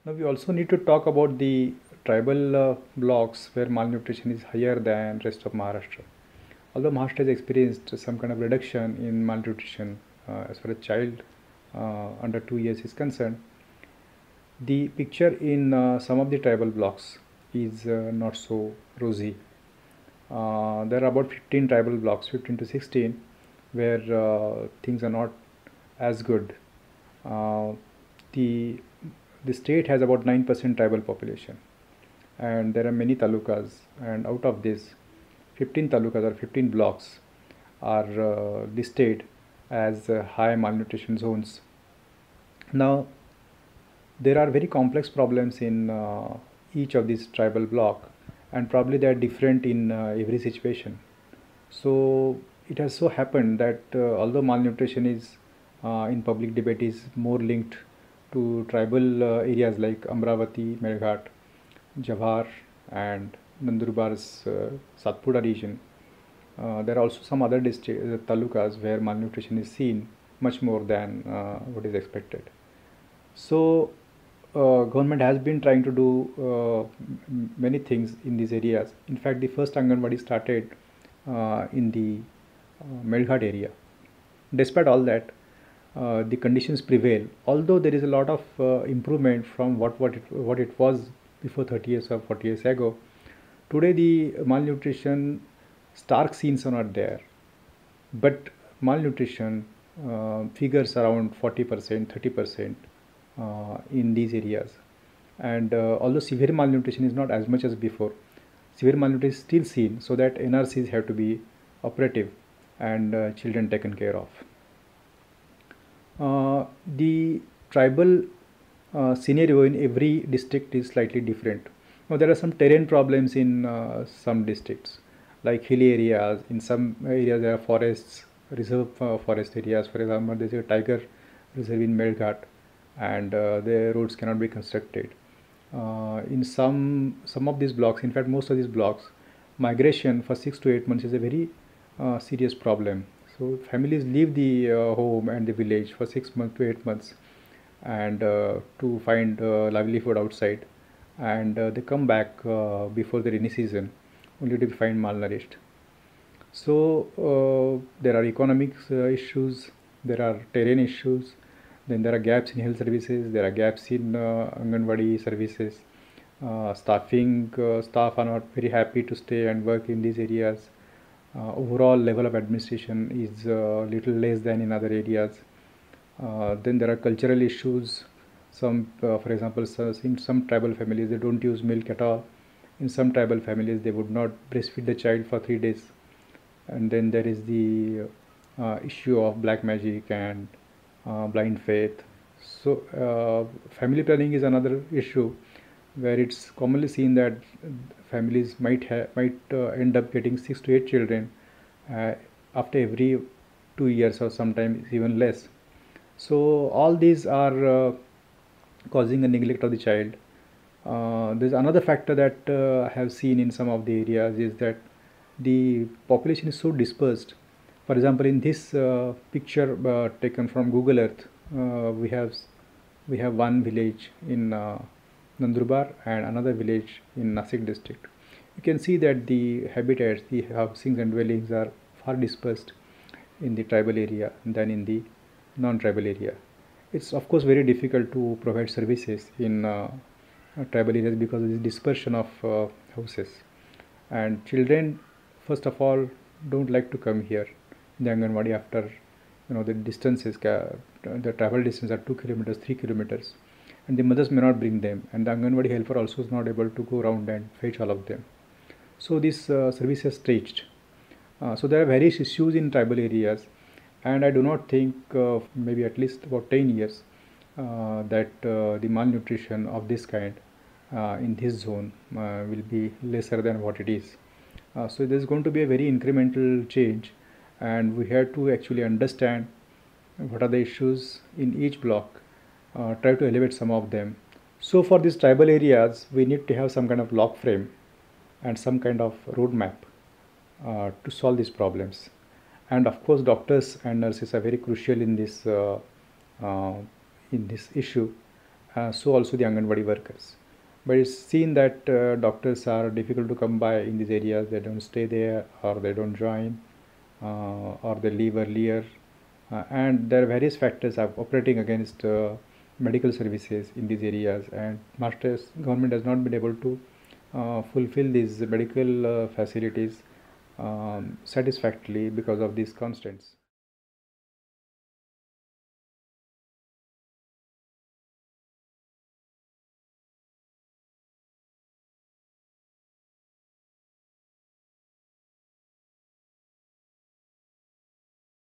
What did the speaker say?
Now we also need to talk about the tribal blocks where malnutrition is higher than rest of Maharashtra. Although Maharashtra has experienced some kind of reduction in malnutrition as far as child under 2 years is concerned, the picture in some of the tribal blocks is not so rosy. There are about 15 tribal blocks, 15 to 16, where things are not as good. Uh, the the state has about 9% tribal population, and there are many talukas, and out of this, 15 talukas or 15 blocks are listed as high malnutrition zones. Now, there are very complex problems in each of these tribal block, and probably they are different in every situation. So it has so happened that although malnutrition is in public debate is more linked to tribal areas like Amravati, Melghat, Jawhar, and Nandurbar's Satpura region. There are also some other districts, talukas, where malnutrition is seen much more than what is expected. So, government has been trying to do many things in these areas. In fact, the first Anganwadi started in the Melghat area. Despite all that, the conditions prevail. Although there is a lot of improvement from what it was before 30 years or 40 years ago, today the malnutrition stark scenes are not there. But malnutrition figures around 40%, 30% in these areas. And although severe malnutrition is not as much as before, severe malnutrition is still seen, so that NRCs have to be operative and children taken care of. The tribal scenario in every district is slightly different. Now, there are some terrain problems in some districts, like hilly areas. In some areas, there are forests, reserve forest areas. For example, there is a tiger reserve in Melghat, and the roads cannot be constructed. In some of these blocks, in fact, most of these blocks, migration for 6 to 8 months is a very serious problem. So families leave the home and the village for 6 months to 8 months, and to find livelihood outside, and they come back before the rainy season, only to be find malnourished. So there are economics issues, there are terrain issues, then there are gaps in health services, there are gaps in Anganwadi services. Staff are not very happy to stay and work in these areas. Overall level of administration is little less than in other areas. Then there are cultural issues. For example, in some tribal families, they don't use milk at all. In some tribal families, they would not breastfeed the child for 3 days. And then there is the issue of black magic and blind faith. So, family planning is another issue where it's commonly seen that families might end up getting 6 to 8 children uh, after every 2 years, or sometimes even less. So all these are causing a neglect of the child. There's another factor that I have seen in some of the areas is that the population is so dispersed. For example, in this picture taken from Google Earth, we have one village in Nandurbar and another village in Nasik district. You can see that the habitats, the housings and dwellings are far dispersed in the tribal area than in the non-tribal area. It's of course very difficult to provide services in tribal areas because of this dispersion of houses. And children, first of all, don't like to come here in the Anganwadi after the distances, the travel distance are 2 kilometers, 3 kilometers, and the mothers may not bring them, and the Anganwadi helper also is not able to go around and fetch all of them. So this service has stretched. So there are various issues in tribal areas, and I do not think maybe at least about 10 years that the malnutrition of this kind in this zone will be lesser than what it is. So there is going to be a very incremental change, and we have to actually understand what are the issues in each block, try to elevate some of them. So for these tribal areas, we need to have some kind of log frame and some kind of roadmap to solve these problems. And of course, doctors and nurses are very crucial uh, in this issue, so also the Anganwadi workers. But it's seen that doctors are difficult to come by in these areas. They don't stay there, or they don't join, or they leave earlier. And there are various factors are operating against medical services in these areas, and Maharashtra's government has not been able to fulfill these medical facilities satisfactorily because of these constraints.